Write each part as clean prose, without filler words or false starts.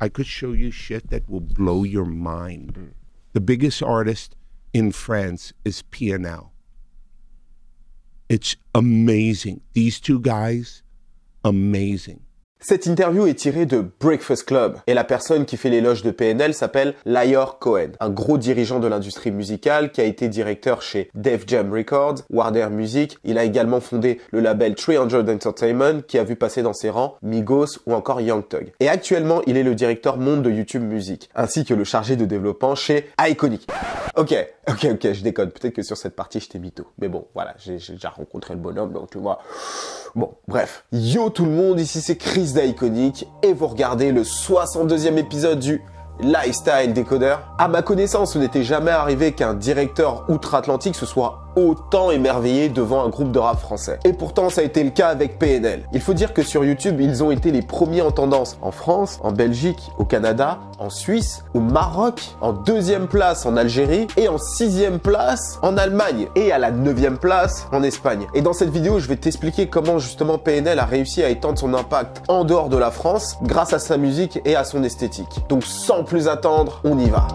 I could show you shit that will blow your mind. The biggest artist in France is PNL. It's amazing. These two guys, amazing. Cette interview est tirée de Breakfast Club et la personne qui fait l'éloge de PNL s'appelle Lyor Cohen, un gros dirigeant de l'industrie musicale qui a été directeur chez Def Jam Records, Warner Music. Il a également fondé le label 300 Entertainment qui a vu passer dans ses rangs Migos ou encore Young Thug. Et actuellement, il est le directeur monde de YouTube Music, ainsi que le chargé de développement chez Iconic. Ok, je déconne. Peut-être que sur cette partie, je t'ai mytho. Mais bon, voilà, j'ai déjà rencontré le bonhomme, donc tu vois. Bon, bref. Yo tout le monde, ici c'est Chris d'Iconic et vous regardez le 62e épisode du Lifestyle Decoder. À ma connaissance, ce n'était jamais arrivé qu'un directeur outre-Atlantique se soit autant émerveillé devant un groupe de rap français. Et pourtant, ça a été le cas avec PNL. Il faut dire que sur YouTube, ils ont été les premiers en tendance en France, en Belgique, au Canada, en Suisse, au Maroc, en 2e place en Algérie et en 6e place en Allemagne et à la 9e place en Espagne. Et dans cette vidéo, je vais t'expliquer comment justement PNL a réussi à étendre son impact en dehors de la France grâce à sa musique et à son esthétique. Donc sans plus attendre, on y va.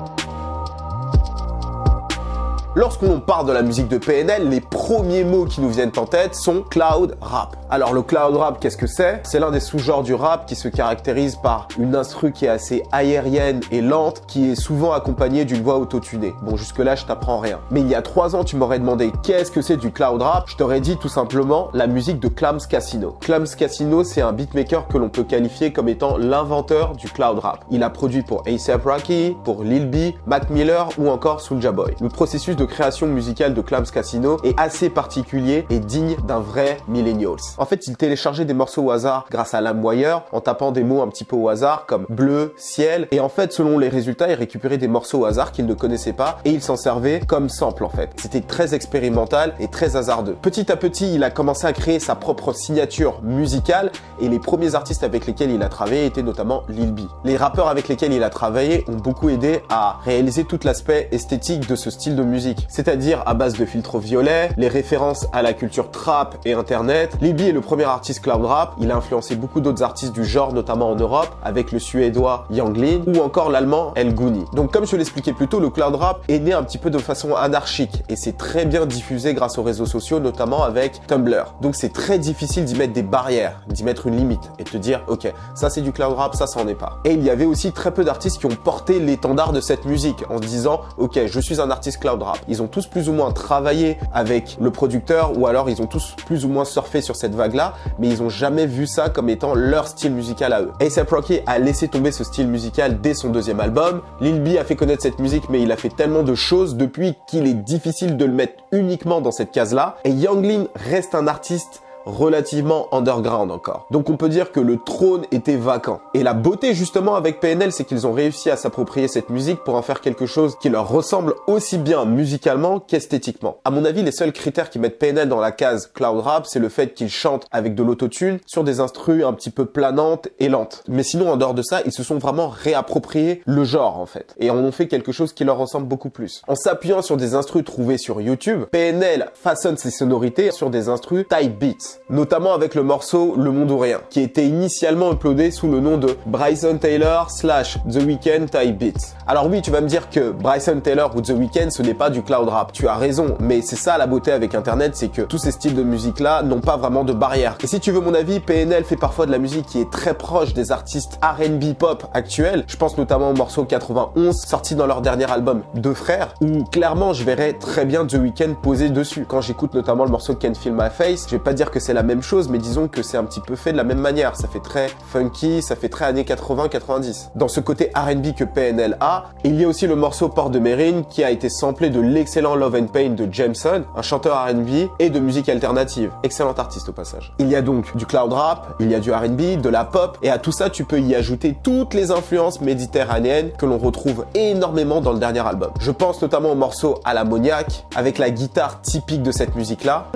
Lorsqu'on parle de la musique de PNL, les premiers mots qui nous viennent en tête sont cloud rap. Alors le cloud rap, qu'est-ce que c'est? C'est l'un des sous-genres du rap qui se caractérise par une instru qui est assez aérienne et lente, qui est souvent accompagnée d'une voix autotunée. Bon, jusque-là, je t'apprends rien. Mais il y a 3 ans, tu m'aurais demandé qu'est-ce que c'est du cloud rap? Je t'aurais dit tout simplement la musique de Clams Casino. Clams Casino, c'est un beatmaker que l'on peut qualifier comme étant l'inventeur du cloud rap. Il a produit pour A$AP Rocky, pour Lil B, Mac Miller ou encore Soulja Boy. Le processus de création musicale de Clams Casino est assez particulier et digne d'un vrai millennials. En fait, il téléchargeait des morceaux au hasard grâce à LimeWire en tapant des mots un petit peu au hasard comme bleu, ciel et en fait, selon les résultats, il récupérait des morceaux au hasard qu'il ne connaissait pas et il s'en servait comme sample en fait. C'était très expérimental et très hasardeux. Petit à petit, il a commencé à créer sa propre signature musicale et les premiers artistes avec lesquels il a travaillé étaient notamment Lil B. Les rappeurs avec lesquels il a travaillé ont beaucoup aidé à réaliser tout l'aspect esthétique de ce style de musique. C'est-à-dire à base de filtres violets, les références à la culture trap et internet. Lil B est le premier artiste cloud rap, il a influencé beaucoup d'autres artistes du genre, notamment en Europe, avec le suédois Yung Lean ou encore l'allemand El Gouni. Donc comme je te l'expliquais plus tôt, le cloud rap est né un petit peu de façon anarchique et c'est très bien diffusé grâce aux réseaux sociaux, notamment avec Tumblr. Donc c'est très difficile d'y mettre des barrières, d'y mettre une limite et de te dire ok, ça c'est du cloud rap, ça en est pas. Et il y avait aussi très peu d'artistes qui ont porté l'étendard de cette musique en se disant ok, je suis un artiste cloud rap. Ils ont tous plus ou moins travaillé avec le producteur ou alors ils ont tous plus ou moins surfé sur cette vague-là, mais ils ont jamais vu ça comme étant leur style musical à eux. A$AP Rocky a laissé tomber ce style musical dès son 2e album. Lil B a fait connaître cette musique, mais il a fait tellement de choses depuis qu'il est difficile de le mettre uniquement dans cette case-là. Et Yung Lean reste un artiste relativement underground encore. Donc on peut dire que le trône était vacant. Et la beauté justement avec PNL, c'est qu'ils ont réussi à s'approprier cette musique pour en faire quelque chose qui leur ressemble aussi bien musicalement qu'esthétiquement. À mon avis, les seuls critères qui mettent PNL dans la case cloud rap, c'est le fait qu'ils chantent avec de l'autotune sur des instrus un petit peu planantes et lentes. Mais sinon, en dehors de ça, ils se sont vraiment réappropriés le genre en fait. Et en ont fait quelque chose qui leur ressemble beaucoup plus. En s'appuyant sur des instrus trouvés sur YouTube, PNL façonne ses sonorités sur des instrus type beats. Notamment avec le morceau Le Monde ou Rien, qui était initialement uploadé sous le nom de Bryson Tiller / The Weeknd Type Beats. Alors oui, tu vas me dire que Bryson Tiller ou The Weeknd, ce n'est pas du cloud rap. Tu as raison, mais c'est ça la beauté avec Internet, c'est que tous ces styles de musique-là n'ont pas vraiment de barrière. Et si tu veux mon avis, PNL fait parfois de la musique qui est très proche des artistes R&B pop actuels. Je pense notamment au morceau 91, sorti dans leur dernier album Deux Frères, où clairement je verrais très bien The Weeknd poser dessus. Quand j'écoute notamment le morceau Can't Feel My Face, je vais pas dire que c'est la même chose, mais disons que c'est un petit peu fait de la même manière. Ça fait très funky, ça fait très années 80-90. Dans ce côté R&B que PNL a, il y a aussi le morceau Port de Mérine qui a été samplé de l'excellent Love and Pain de Jameson, un chanteur R&B et de musique alternative. Excellent artiste au passage. Il y a donc du cloud rap, il y a du R&B, de la pop, et à tout ça, tu peux y ajouter toutes les influences méditerranéennes que l'on retrouve énormément dans le dernier album. Je pense notamment au morceau À l'ammoniaque, avec la guitare typique de cette musique-là.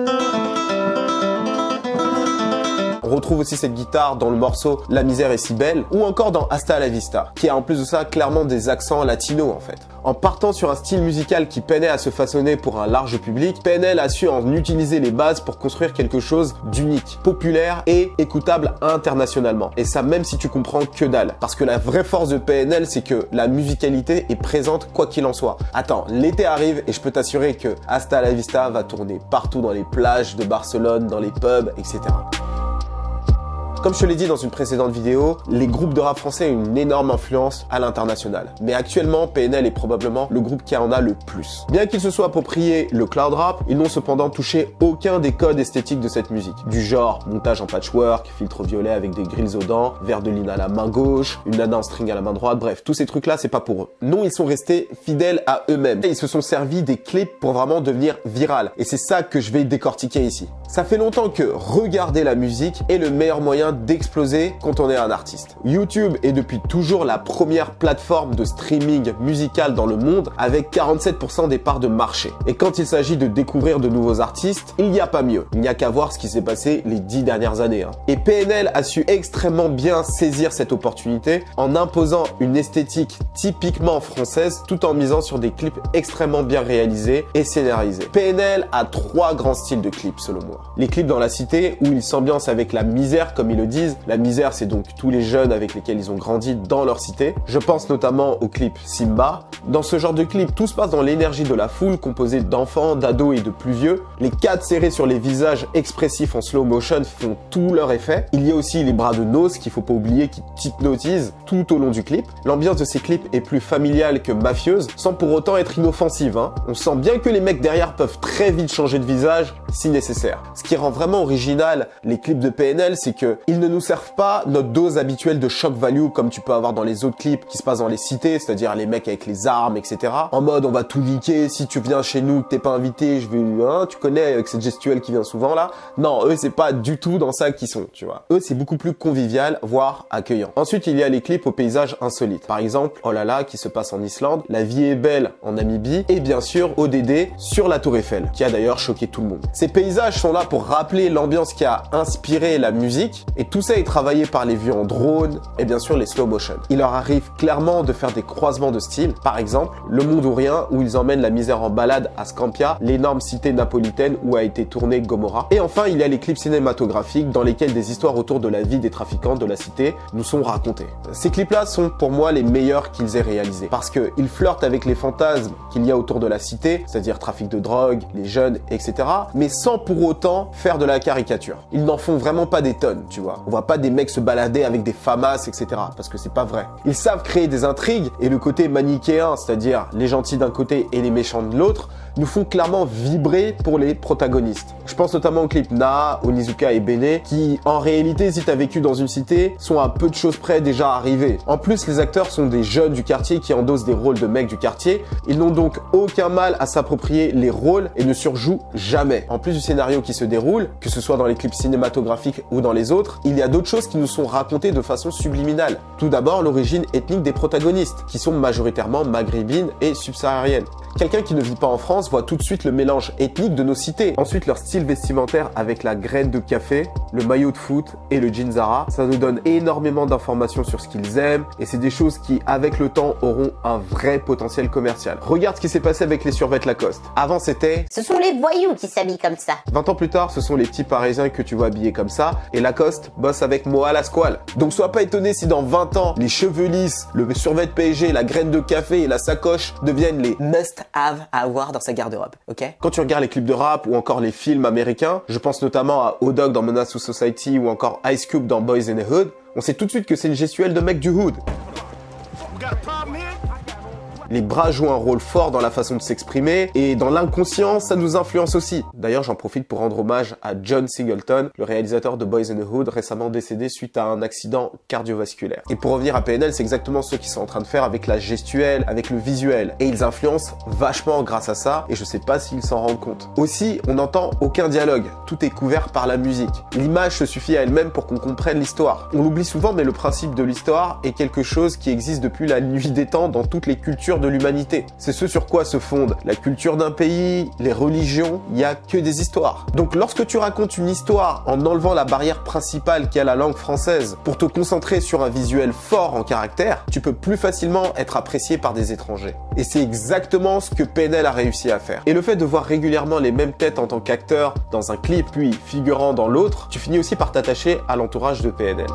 On On retrouve aussi cette guitare dans le morceau La misère est si belle ou encore dans Hasta la vista, qui a en plus de ça clairement des accents latinos en fait. En partant sur un style musical qui peinait à se façonner pour un large public, PNL a su en utiliser les bases pour construire quelque chose d'unique, populaire et écoutable internationalement. Et ça même si tu comprends que dalle. Parce que la vraie force de PNL, c'est que la musicalité est présente quoi qu'il en soit. Attends, l'été arrive et je peux t'assurer que Hasta la vista va tourner partout dans les plages de Barcelone, dans les pubs, etc. Comme je te l'ai dit dans une précédente vidéo, les groupes de rap français ont une énorme influence à l'international. Mais actuellement, PNL est probablement le groupe qui en a le plus. Bien qu'ils se soient approprié le cloud rap, ils n'ont cependant touché aucun des codes esthétiques de cette musique. Du genre montage en patchwork, filtre violet avec des grilles aux dents, verre de ligne à la main gauche, une nana en string à la main droite, bref, tous ces trucs-là, c'est pas pour eux. Non, ils sont restés fidèles à eux-mêmes. Ils se sont servis des clips pour vraiment devenir viral. Et c'est ça que je vais décortiquer ici. Ça fait longtemps que regarder la musique est le meilleur moyen d'exploser quand on est un artiste. YouTube est depuis toujours la première plateforme de streaming musical dans le monde avec 47% des parts de marché. Et quand il s'agit de découvrir de nouveaux artistes, il n'y a pas mieux. Il n'y a qu'à voir ce qui s'est passé les 10 dernières années. Et PNL a su extrêmement bien saisir cette opportunité en imposant une esthétique typiquement française tout en misant sur des clips extrêmement bien réalisés et scénarisés. PNL a 3 grands styles de clips selon moi. Les clips dans la cité où ils s'ambiancent avec la misère comme ils le disent. La misère, c'est donc tous les jeunes avec lesquels ils ont grandi dans leur cité. Je pense notamment au clip Simba. Dans ce genre de clip, tout se passe dans l'énergie de la foule composée d'enfants, d'ados et de plus vieux. Les cadres serrés sur les visages expressifs en slow motion font tout leur effet. Il y a aussi les bras de Nose qu'il faut pas oublier qui hypnotisent tout au long du clip. L'ambiance de ces clips est plus familiale que mafieuse sans pour autant être inoffensive. On sent bien que les mecs derrière peuvent très vite changer de visage si nécessaire. Ce qui rend vraiment original les clips de PNL, c'est que ils ne nous servent pas notre dose habituelle de shock value comme tu peux avoir dans les autres clips qui se passent dans les cités, c'est-à-dire les mecs avec les armes, etc. En mode on va tout niquer, si tu viens chez nous, que t'es pas invité, je vais, tu connais avec cette gestuelle qui vient souvent là. Non, eux c'est pas du tout dans ça qu'ils sont, tu vois. Eux c'est beaucoup plus convivial, voire accueillant. Ensuite il y a les clips aux paysages insolites. Par exemple, Oh là là qui se passe en Islande, La vie est belle en Namibie et bien sûr ODD sur la Tour Eiffel, qui a d'ailleurs choqué tout le monde. Ces paysages sont là pour rappeler l'ambiance qui a inspiré la musique et tout ça est travaillé par les vues en drone et bien sûr les slow motion. Il leur arrive clairement de faire des croisements de styles. Par exemple, Le Monde ou Rien où ils emmènent la misère en balade à Scampia, l'énorme cité napolitaine où a été tournée Gomorrah. Et enfin, il y a les clips cinématographiques dans lesquels des histoires autour de la vie des trafiquants de la cité nous sont racontées. Ces clips-là sont pour moi les meilleurs qu'ils aient réalisés parce qu'ils flirtent avec les fantasmes qu'il y a autour de la cité, c'est-à-dire trafic de drogue, les jeunes, etc. mais sans pour autant faire de la caricature. Ils n'en font vraiment pas des tonnes, tu vois. On voit pas des mecs se balader avec des famas, etc. parce que c'est pas vrai. Ils savent créer des intrigues et le côté manichéen, c'est-à-dire les gentils d'un côté et les méchants de l'autre, nous font clairement vibrer pour les protagonistes. Je pense notamment au clip Naa, Onizuka et Bene, qui en réalité, si t'as vécu dans une cité, sont à peu de choses près déjà arrivés. En plus, les acteurs sont des jeunes du quartier qui endossent des rôles de mecs du quartier. Ils n'ont donc aucun mal à s'approprier les rôles et ne surjouent jamais. En plus du scénario qui se déroule, que ce soit dans les clips cinématographiques ou dans les autres, il y a d'autres choses qui nous sont racontées de façon subliminale. Tout d'abord, l'origine ethnique des protagonistes, qui sont majoritairement maghrébines et subsahariennes. Quelqu'un qui ne vit pas en France voit tout de suite le mélange ethnique de nos cités. Ensuite, leur style vestimentaire avec la graine de café, le maillot de foot et le jean Zara, ça nous donne énormément d'informations sur ce qu'ils aiment et c'est des choses qui, avec le temps, auront un vrai potentiel commercial. Regarde ce qui s'est passé avec les survêtements Lacoste. Avant, c'était... Ce sont les voyous qui s'habillent comme ça. 20 ans plus tard, ce sont les petits parisiens que tu vois habillés comme ça et Lacoste bosse avec Moa la Squale. Donc sois pas étonné si dans 20 ans, les cheveux lisses, le survêt PSG, la graine de café et la sacoche deviennent les must-have à avoir dans sa garde-robe, ok? Quand tu regardes les clips de rap ou encore les films américains, je pense notamment à O-Dog dans Menace to Society ou encore Ice Cube dans Boys in the Hood, on sait tout de suite que c'est une gestuelle de mec du hood. Les bras jouent un rôle fort dans la façon de s'exprimer et dans l'inconscient, ça nous influence aussi. D'ailleurs, j'en profite pour rendre hommage à John Singleton, le réalisateur de Boys in the Hood, récemment décédé suite à un accident cardiovasculaire. Et pour revenir à PNL, c'est exactement ce qu'ils sont en train de faire avec la gestuelle, avec le visuel. Et ils influencent vachement grâce à ça et je sais pas s'ils s'en rendent compte. Aussi, on n'entend aucun dialogue. Tout est couvert par la musique. L'image se suffit à elle-même pour qu'on comprenne l'histoire. On l'oublie souvent, mais le principe de l'histoire est quelque chose qui existe depuis la nuit des temps dans toutes les cultures de l'humanité. C'est ce sur quoi se fonde la culture d'un pays, les religions, il n'y a que des histoires. Donc lorsque tu racontes une histoire en enlevant la barrière principale qui est la langue française pour te concentrer sur un visuel fort en caractère, tu peux plus facilement être apprécié par des étrangers. Et c'est exactement ce que PNL a réussi à faire. Et le fait de voir régulièrement les mêmes têtes en tant qu'acteur dans un clip puis figurant dans l'autre, tu finis aussi par t'attacher à l'entourage de PNL.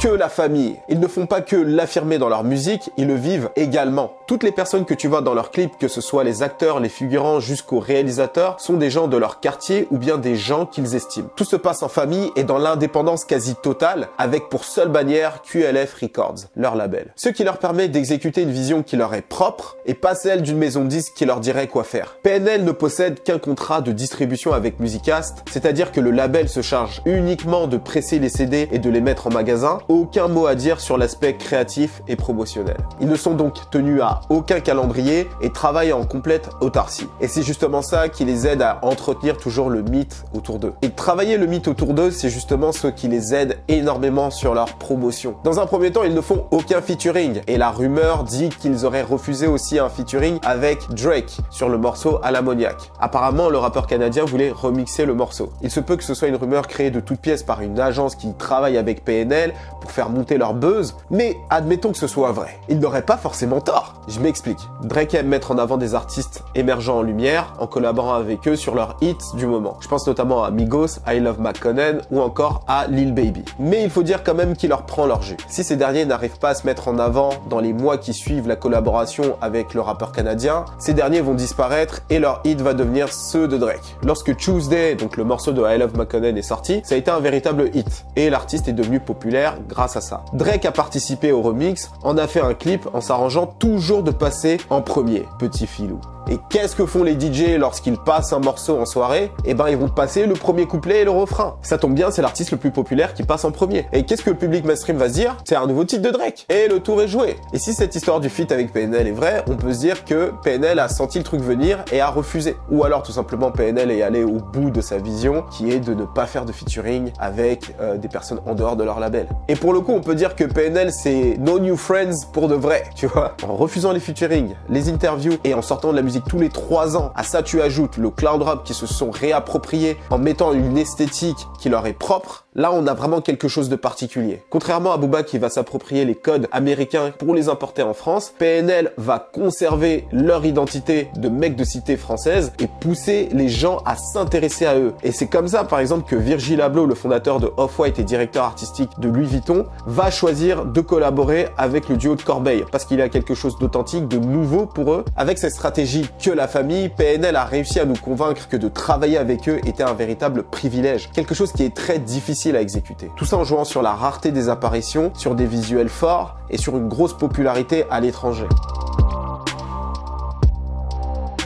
Que la famille. Ils ne font pas que l'affirmer dans leur musique, ils le vivent également. Toutes les personnes que tu vois dans leurs clips, que ce soit les acteurs, les figurants, jusqu'aux réalisateurs, sont des gens de leur quartier ou bien des gens qu'ils estiment. Tout se passe en famille et dans l'indépendance quasi totale, avec pour seule bannière QLF Records, leur label. Ce qui leur permet d'exécuter une vision qui leur est propre et pas celle d'une maison de disques qui leur dirait quoi faire. PNL ne possède qu'un contrat de distribution avec Musicast, c'est-à-dire que le label se charge uniquement de presser les CD et de les mettre en magasin. Aucun mot à dire sur l'aspect créatif et promotionnel. Ils ne sont donc tenus à aucun calendrier et travaillent en complète autarcie. Et c'est justement ça qui les aide à entretenir toujours le mythe autour d'eux. Et travailler le mythe autour d'eux, c'est justement ce qui les aide énormément sur leur promotion. Dans un premier temps, ils ne font aucun featuring et la rumeur dit qu'ils auraient refusé aussi un featuring avec Drake sur le morceau à l'ammoniac. Apparemment, le rappeur canadien voulait remixer le morceau. Il se peut que ce soit une rumeur créée de toutes pièces par une agence qui travaille avec PNL pour faire monter leur buzz, mais admettons que ce soit vrai. Ils n'auraient pas forcément tort. Je m'explique. Drake aime mettre en avant des artistes émergents en lumière en collaborant avec eux sur leurs hits du moment. Je pense notamment à Migos, I Love McConnen ou encore à Lil Baby. Mais il faut dire quand même qu'il leur prend leur jus. Si ces derniers n'arrivent pas à se mettre en avant dans les mois qui suivent la collaboration avec le rappeur canadien, ces derniers vont disparaître et leur hit va devenir ceux de Drake. Lorsque Tuesday, donc le morceau de I Love McConnen est sorti, ça a été un véritable hit et l'artiste est devenu populaire grâce à ça. Drake a participé au remix, en a fait un clip en s'arrangeant toujours de passer en premier, petit filou. Et qu'est-ce que font les DJ lorsqu'ils passent un morceau en soirée? Eh ben, ils vont passer le premier couplet et le refrain. Ça tombe bien, c'est l'artiste le plus populaire qui passe en premier. Et qu'est-ce que le public mainstream va se dire? C'est un nouveau titre de Drake. Et le tour est joué. Et si cette histoire du feat avec PNL est vraie, on peut se dire que PNL a senti le truc venir et a refusé. Ou alors, tout simplement, PNL est allé au bout de sa vision, qui est de ne pas faire de featuring avec des personnes en dehors de leur label. Et pour le coup, on peut dire que PNL, c'est No New Friends pour de vrai, tu vois. En refusant les featuring, les interviews et en sortant de la musique tous les 3 ans. À ça, tu ajoutes le cloud rap qui se sont réappropriés en mettant une esthétique qui leur est propre. Là, on a vraiment quelque chose de particulier. Contrairement à Booba qui va s'approprier les codes américains pour les importer en France, PNL va conserver leur identité de mecs de cité française et pousser les gens à s'intéresser à eux. Et c'est comme ça, par exemple, que Virgil Abloh, le fondateur de Off-White et directeur artistique de Louis Vuitton, va choisir de collaborer avec le duo de Corbeil parce qu'il a quelque chose d'authentique, de nouveau pour eux. Avec cette stratégie que la famille, PNL a réussi à nous convaincre que de travailler avec eux était un véritable privilège. Quelque chose qui est très difficile à exécuter. Tout ça en jouant sur la rareté des apparitions, sur des visuels forts et sur une grosse popularité à l'étranger.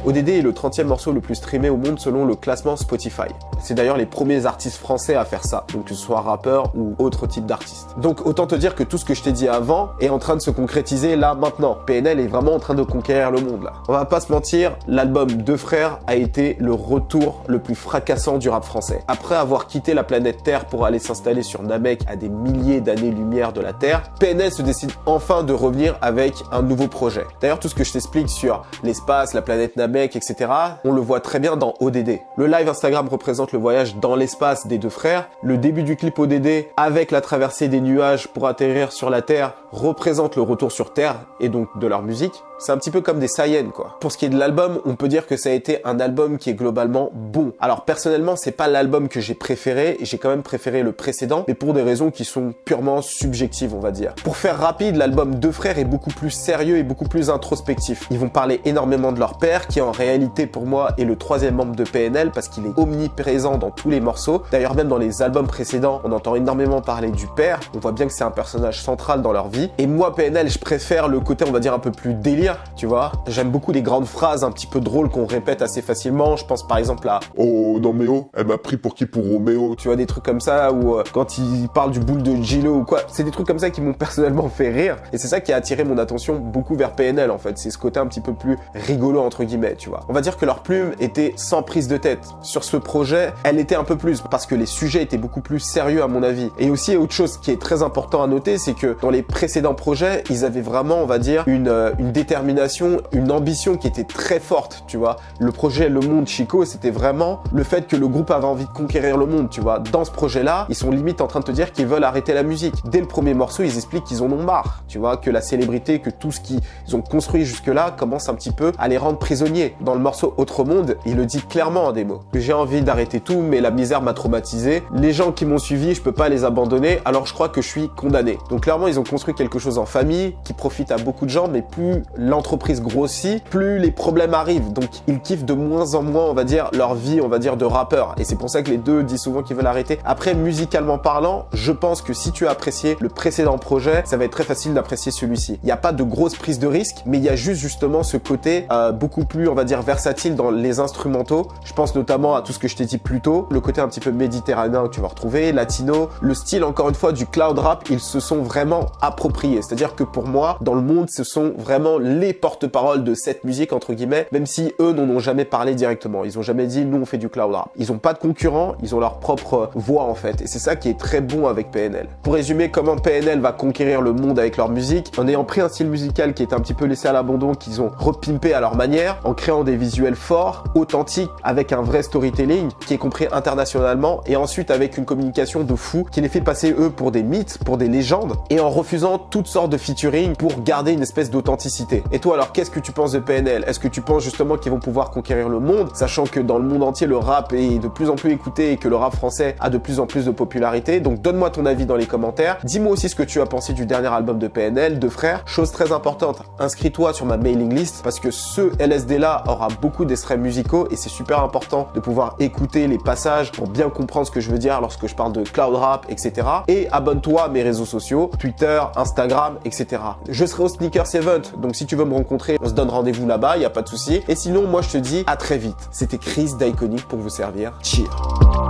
ODD est le 30e morceau le plus streamé au monde selon le classement Spotify. C'est d'ailleurs les premiers artistes français à faire ça, donc que ce soit rappeur ou autre type d'artiste. Donc autant te dire que tout ce que je t'ai dit avant est en train de se concrétiser là maintenant. PNL est vraiment en train de conquérir le monde là. On va pas se mentir, l'album Deux Frères a été le retour le plus fracassant du rap français. Après avoir quitté la planète Terre pour aller s'installer sur Namek à des milliers d'années-lumière de la Terre, PNL se décide enfin de revenir avec un nouveau projet. D'ailleurs tout ce que je t'explique sur l'espace, la planète Namek, etc. on le voit très bien dans ODD. Le live Instagram représente le voyage dans l'espace des deux frères. Le début du clip ODD avec la traversée des nuages pour atterrir sur la Terre représente le retour sur Terre et donc de leur musique. C'est un petit peu comme des Saiyans quoi. Pour ce qui est de l'album, on peut dire que ça a été un album qui est globalement bon. Alors personnellement, c'est pas l'album que j'ai préféré et j'ai quand même préféré le précédent, mais pour des raisons qui sont purement subjectives, on va dire. Pour faire rapide, l'album Deux Frères est beaucoup plus sérieux et beaucoup plus introspectif. Ils vont parler énormément de leur père, qui en réalité pour moi est le 3e membre de PNL parce qu'il est omniprésent dans tous les morceaux. D'ailleurs même dans les albums précédents, on entend énormément parler du père. On voit bien que c'est un personnage central dans leur vie. Et moi PNL, je préfère le côté on va dire un peu plus délire, tu vois. J'aime beaucoup les grandes phrases un petit peu drôles qu'on répète assez facilement. Je pense par exemple à Oh non mais oh, elle m'a pris pour qui? Pour Roméo. Tu vois, des trucs comme ça où quand il parle du boule de Gilo ou quoi, c'est des trucs comme ça qui m'ont personnellement fait rire. Et c'est ça qui a attiré mon attention beaucoup vers PNL en fait. C'est ce côté un petit peu plus rigolo entre guillemets. plaît, tu vois. On va dire que leur plume était sans prise de tête. Sur ce projet, elle était un peu plus, parce que les sujets étaient beaucoup plus sérieux à mon avis. Et aussi, autre chose qui est très important à noter, c'est que dans les précédents projets, ils avaient vraiment, on va dire, une détermination, une ambition qui était très forte, tu vois. Le projet Le Monde Chico, c'était vraiment le fait que le groupe avait envie de conquérir le monde, tu vois. Dans ce projet-là, ils sont limite en train de te dire qu'ils veulent arrêter la musique. Dès le premier morceau, ils expliquent qu'ils en ont marre, tu vois, que la célébrité, que tout ce qu'ils ont construit jusque-là commence un petit peu à les rendre prisonniers. Dans le morceau Autre Monde, il le dit clairement en démo. J'ai envie d'arrêter tout, mais la misère m'a traumatisé. Les gens qui m'ont suivi, je peux pas les abandonner, alors je crois que je suis condamné. Donc clairement, ils ont construit quelque chose en famille qui profite à beaucoup de gens, mais plus l'entreprise grossit, plus les problèmes arrivent. Donc ils kiffent de moins en moins, on va dire, leur vie, on va dire, de rappeur. Et c'est pour ça que les deux disent souvent qu'ils veulent arrêter. Après, musicalement parlant, je pense que si tu as apprécié le précédent projet, ça va être très facile d'apprécier celui-ci. Il n'y a pas de grosse prise de risque, mais il y a juste justement ce côté beaucoup plus, on va dire, versatile dans les instrumentaux. Je pense notamment à tout ce que je t'ai dit plus tôt, le côté un petit peu méditerranéen que tu vas retrouver, latino, le style encore une fois du cloud rap, ils se sont vraiment appropriés. C'est-à-dire que pour moi, dans le monde, ce sont vraiment les porte-paroles de cette musique, entre guillemets, même si eux n'en ont jamais parlé directement. Ils ont jamais dit, nous on fait du cloud rap. Ils ont pas de concurrents, ils ont leur propre voix en fait. Et c'est ça qui est très bon avec PNL. Pour résumer comment PNL va conquérir le monde avec leur musique, en ayant pris un style musical qui est un petit peu laissé à l'abandon, qu'ils ont repimpé à leur manière, en créant des visuels forts, authentiques, avec un vrai storytelling qui est compris internationalement, et ensuite avec une communication de fou qui les fait passer eux pour des mythes, pour des légendes, et en refusant toutes sortes de featuring pour garder une espèce d'authenticité. Et toi alors, qu'est-ce que tu penses de PNL? Est-ce que tu penses justement qu'ils vont pouvoir conquérir le monde, sachant que dans le monde entier le rap est de plus en plus écouté et que le rap français a de plus en plus de popularité? Donc donne-moi ton avis dans les commentaires. Dis-moi aussi ce que tu as pensé du dernier album de PNL, de Frères. Chose très importante, inscris-toi sur ma mailing list parce que ce LSD là aura beaucoup d'extraits musicaux et c'est super important de pouvoir écouter les passages pour bien comprendre ce que je veux dire lorsque je parle de cloud rap, etc. Et abonne-toi à mes réseaux sociaux, Twitter, Instagram, etc. Je serai au Sneakers Event, donc si tu veux me rencontrer, on se donne rendez-vous là-bas, il n'y a pas de souci. Et sinon, moi je te dis à très vite. C'était Chris d'Iconic pour vous servir. Cheers.